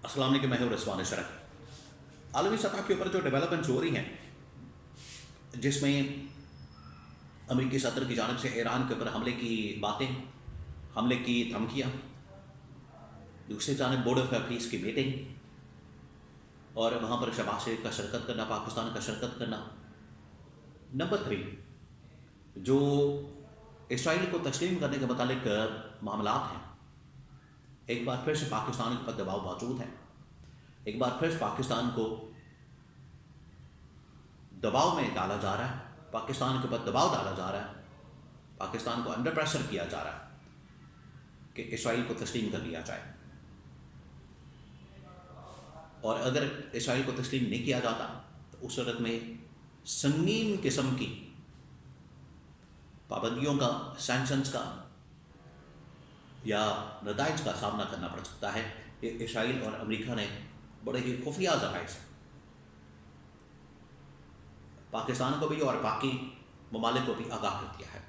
السلام علیکم، میں ہوں رضوان شرف۔ عالمی سطح کے اوپر جو ڈیولپمنٹس ہو رہی ہیں، جس میں امریکی صدر کی جانب سے ایران کے اوپر حملے کی باتیں، حملے کی دھمکیاں، دوسری جانب بورڈ آف پیس کی میٹنگ اور وہاں پر شہباز شریف کا شرکت کرنا، پاکستان کا شرکت کرنا۔ نمبر 3، جو اسرائیل کو تسلیم کرنے کے متعلق معاملات ہیں، ایک بار پھر سے پاکستان کے اوپر دباؤ موجود ہے۔ ایک بار پھر پاکستان کو دباؤ میں ڈالا جا رہا ہے، پاکستان کے اوپر دباؤ ڈالا جا رہا ہے، پاکستان کو انڈر پریشر کیا جا رہا ہے کہ اسرائیل کو تسلیم کر لیا جائے۔ اور اگر اسرائیل کو تسلیم نہیں کیا جاتا تو اس صورت میں سنگین قسم کی پابندیوں کا، سینکشنز کا یا نتائج کا سامنا کرنا پڑ سکتا ہے۔ کہ اسرائیل اور امریکہ نے بڑے ہی خفیہ ذرائع سے پاکستان کو بھی اور باقی ممالک کو بھی آگاہ کر دیا ہے۔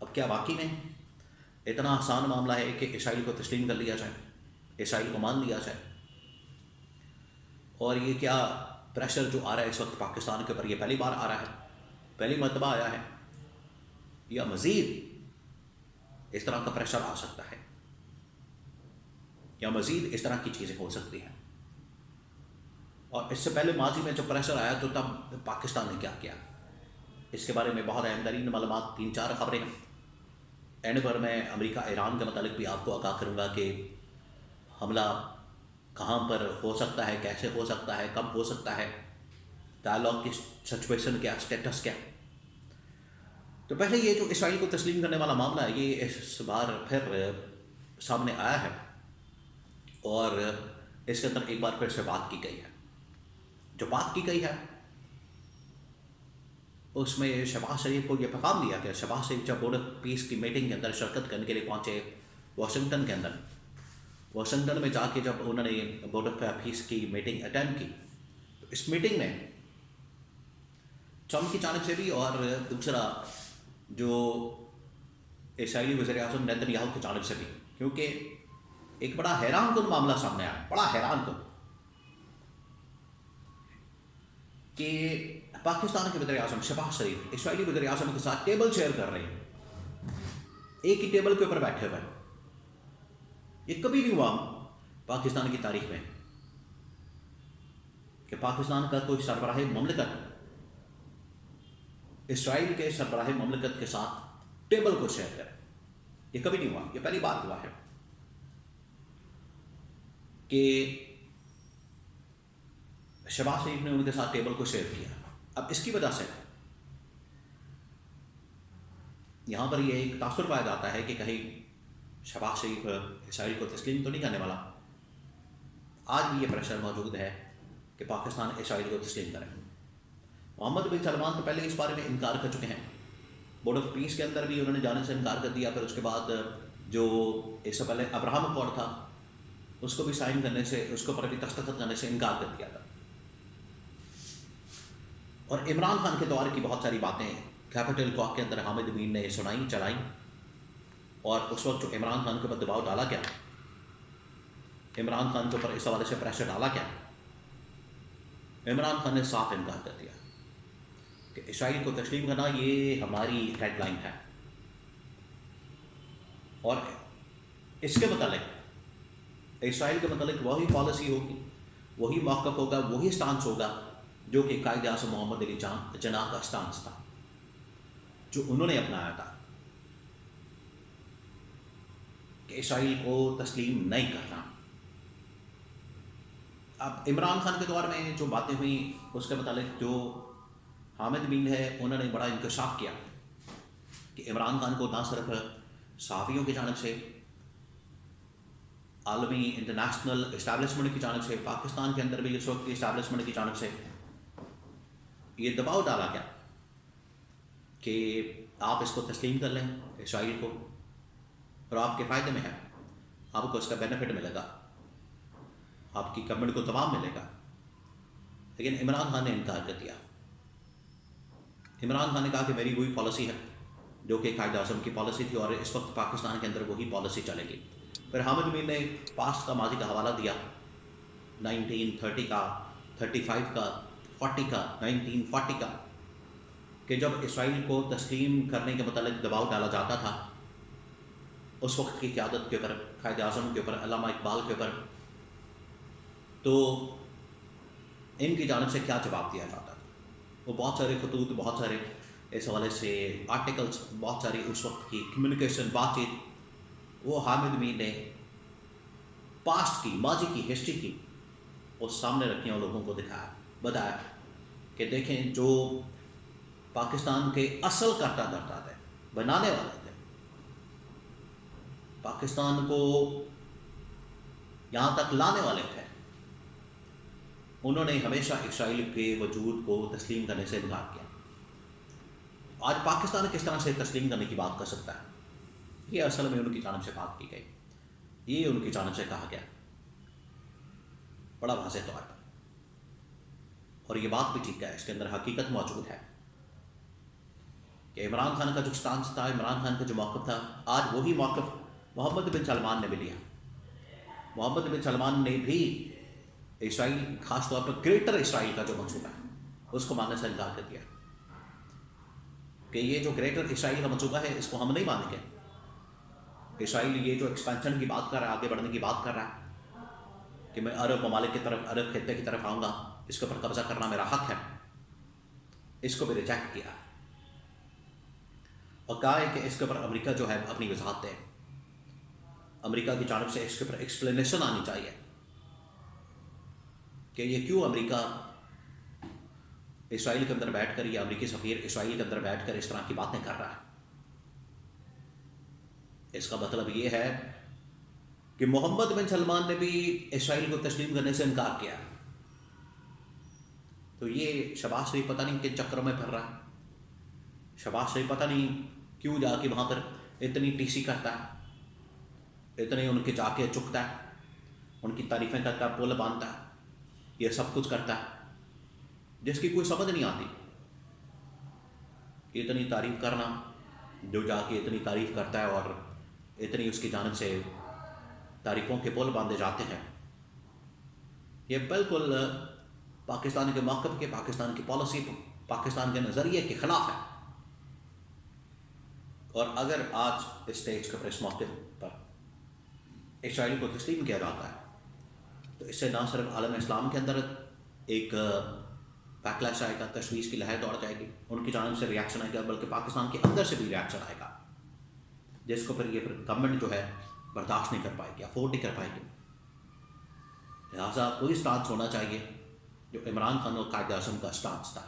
اب کیا واقعی میں اتنا آسان معاملہ ہے کہ اسرائیل کو تسلیم کر لیا جائے، اسرائیل کو مان لیا جائے؟ اور یہ کیا پریشر جو آ رہا ہے اس وقت پاکستان کے اوپر، یہ پہلی بار آ رہا ہے، پہلی مرتبہ آیا ہے، یا مزید اس طرح کا پریشر آ سکتا ہے، یا مزید اس طرح کی چیزیں ہو سکتی ہیں؟ اور اس سے پہلے ماضی میں جو پریشر آیا تو تب پاکستان نے کیا کیا؟ اس کے بارے میں بہت اہم ترین معلومات، 3-4 خبریں ہیں۔ اینڈ پر میں امریکہ ایران کے متعلق بھی آپ کو آگاہ کروں گا کہ حملہ کہاں پر ہو سکتا ہے، کیسے ہو سکتا ہے، کب ہو سکتا ہے، ڈائلاگ کی سچویشن کیا، اسٹیٹس کیا۔ تو پہلے یہ جو اسرائیل کو تسلیم کرنے والا معاملہ ہے، یہ اس بار پھر سامنے آیا ہے اور اس کے اندر ایک بار پھر سے بات کی گئی ہے۔ جو بات کی گئی ہے اس میں شہباز شریف کو یہ پیغام دیا کہ شہباز شریف جب بورڈ آف پیس کی میٹنگ کے اندر شرکت کرنے کے لیے پہنچے واشنگٹن کے اندر، واشنگٹن میں جا کے جب انہوں نے بورڈ آف پیس کی میٹنگ اٹینڈ کی، تو اس میٹنگ میں ٹرمپ کی جانب سے بھی اور دوسرا جو اسرائیلی وزیر اعظم نیتن یاہو کی جانب سے بھی، کیونکہ ایک بڑا حیران کن معاملہ سامنے آیا، بڑا حیران کن، کہ پاکستان کے وزیر اعظم شہباز شریف اسرائیلی وزیر اعظم کے ساتھ ٹیبل شیئر کر رہے ہیں، ایک ہی ٹیبل کے اوپر بیٹھے ہوئے۔ یہ کبھی نہیں ہوا پاکستان کی تاریخ میں کہ پاکستان کا کوئی سربراہ مملکت اسرائیل کے سربراہ مملکت کے ساتھ ٹیبل کو شیئر کرے۔ یہ کبھی نہیں ہوا، یہ پہلی بار ہوا ہے کہ شہباز شریف نے ان کے ساتھ ٹیبل کو شیئر کیا۔ اب اس کی وجہ سے یہاں پر یہ ایک تاثر پایا جاتا ہے کہ کہیں شہباز شریف اسرائیل کو تسلیم تو نہیں کرنے والا۔ آج بھی یہ پریشر موجود ہے کہ پاکستان اسرائیل کو تسلیم کرے۔ محمد بن سلمان تو پہلے اس بارے میں انکار کر چکے ہیں، بورڈ آف پیس کے اندر بھی انہوں نے جانے سے انکار کر دیا، پھر اس کے بعد جو اس سے پہلے ابراہم اکارڈ تھا اس کو بھی سائن کرنے سے، اس کے اوپر بھی دستخط کرنے سے انکار کر دیا تھا۔ اور عمران خان کے دور کی بہت ساری باتیں کیپٹل ٹاک کے اندر حامد امین نے سنائیں، چلائیں، اور اس وقت جو عمران خان کے اوپر دباؤ ڈالا گیا، عمران خان کے اوپر اس حوالے سے پریشر ڈالا گیا، عمران خان نے صاف انکار کر دیا کہ اسرائیل کو تسلیم کرنا یہ ہماری ریڈ لائن ہے، اور اس کے متعلق اسرائیل کے متعلق وہی پالیسی ہوگی، وہی موقف ہوگا، وہی سٹانس ہوگا جو کہ قائد اعظم محمد علی جناح کا سٹانس تھا، جو انہوں نے اپنایا تھا کہ اسرائیل کو تسلیم نہیں کرنا۔ اب عمران خان کے دور میں جو باتیں ہوئیں اس کے متعلق جو حامد امین ہے انہوں نے بڑا انکشاف کیا کہ عمران خان کو نہ صرف صحافیوں کی جانب سے، عالمی انٹرنیشنل اسٹیبلشمنٹ کی جانب سے، پاکستان کے اندر بھی اس وقت کی اسٹیبلشمنٹ کی جانب سے یہ دباؤ ڈالا گیا کہ آپ اس کو تسلیم کر لیں اسرائیل کو، اور آپ کے فائدے میں ہے، آپ کو اس کا بینیفٹ ملے گا، آپ کی گورنمنٹ کو تمام ملے گا۔ لیکن عمران خان نے انکار کر دیا۔ عمران خان نے کہا کہ میری وہی پالیسی ہے جو کہ قائد اعظم کی پالیسی تھی، اور اس وقت پاکستان کے اندر وہی پالیسی چلے گی۔ پھر حامد امین نے پاسٹ کا ماضی کا حوالہ دیا، 1930 کا، 35 کا، 40 کا، 1940 کا، کہ جب اسرائیل کو تسلیم کرنے کے متعلق دباؤ ڈالا جاتا تھا اس وقت کی قیادت کے اوپر، قائد اعظم کے اوپر، علامہ اقبال کے اوپر، تو ان کی جانب سے کیا جواب دیا جاتا تھا۔ وہ بہت سارے خطوط، بہت سارے اس حوالے سے آرٹیکلس، بہت ساری اس وقت کی کمیونیکیشن، بات چیت، وہ حامد امین نے پاسٹ کی، ماضی کی، ہسٹری کی وہ سامنے رکھی اور لوگوں کو دکھایا، بتایا کہ دیکھیں جو پاکستان کے اصل کرتا دھرتا تھے، بنانے والے تھے، پاکستان کو یہاں تک لانے والے تھے، انہوں نے ہمیشہ اسرائیل کے وجود کو تسلیم کرنے سے انکار کیا۔ آج پاکستان کس طرح سے تسلیم کرنے کی بات کر سکتا ہے؟ یہ اصل میں ان کی جانب سے بات کی گئی، یہ ان کی جانب سے کہا گیا بڑا واضح طور پر، اور یہ بات بھی ٹھیک ہے، اس کے اندر حقیقت موجود ہے کہ عمران خان کا جو سٹانس تھا، عمران خان کا جو موقف تھا، آج وہی موقف محمد بن سلمان نے بھی لیا۔ محمد بن سلمان نے بھی اسرائیل، خاص طور پر گریٹر اسرائیل کا جو منصوبہ ہے اس کو ماننے سے انکار کر دیا کہ یہ جو گریٹر اسرائیل کا منصوبہ ہے اس کو ہم نہیں مانیں گے۔ اسرائیل یہ جو ایکسپینشن کی بات کر رہا ہے، آگے بڑھنے کی بات کر رہا ہے کہ میں عرب ممالک کی طرف، عرب خطے کی طرف آؤں گا، اس کے اوپر قبضہ کرنا میرا حق ہے، اس کو بھی ریجیکٹ کیا اور کہا ہے کہ اس کے اوپر امریکہ جو ہے اپنی وضاحت دے، امریکہ کی جانب سے اس کے اوپر ایکسپلینیشن آنی چاہیے کہ یہ کیوں امریکہ اسرائیل کے اندر بیٹھ کر، یا امریکی سفیر اسرائیل کے اندر بیٹھ کر اس طرح کی باتیں کر رہا ہے۔ اس کا مطلب یہ ہے کہ محمد بن سلمان نے بھی اسرائیل کو تسلیم کرنے سے انکار کیا، تو یہ شہباز شریف پتہ نہیں کن چکروں میں پھر رہا ہے، شہباز شریف پتہ نہیں کیوں جا کے وہاں پر اتنی ٹی سی کرتا ہے، اتنے ان کے جا کے چکتا ہے، ان کی تعریفیں کرتا ہے، پل باندھتا ہے، یہ سب کچھ کرتا ہے جس کی کوئی سمجھ نہیں آتی۔ اتنی تعریف کرنا، جو جا کے اتنی تعریف کرتا ہے اور اتنی اس کی جانب سے تعریفوں کے پل باندھے جاتے ہیں، یہ بالکل پاکستان کے موقف کے، پاکستان کی پالیسی، پاکستان کے نظریے کے خلاف ہے۔ اور اگر آج اسٹیج کے پر، اس موقع پر اسرائیل کو تسلیم کیا جاتا ہے تو اس سے نہ صرف عالم اسلام کے اندر ایک بیکلیش آئے گا، تشویش کی لہر دوڑ جائے گی، ان کی جانب سے ریاکشن آئے گا، بلکہ پاکستان کے اندر سے بھی ریاکشن آئے گا، جس کو پھر یہ گورنمنٹ جو ہے برداشت نہیں کر پائے گی، افورڈ نہیں کر پائے گی۔ لہٰذا کوئی سٹانس ہونا چاہیے جو عمران خان اور قائد اعظم کا سٹانس تھا۔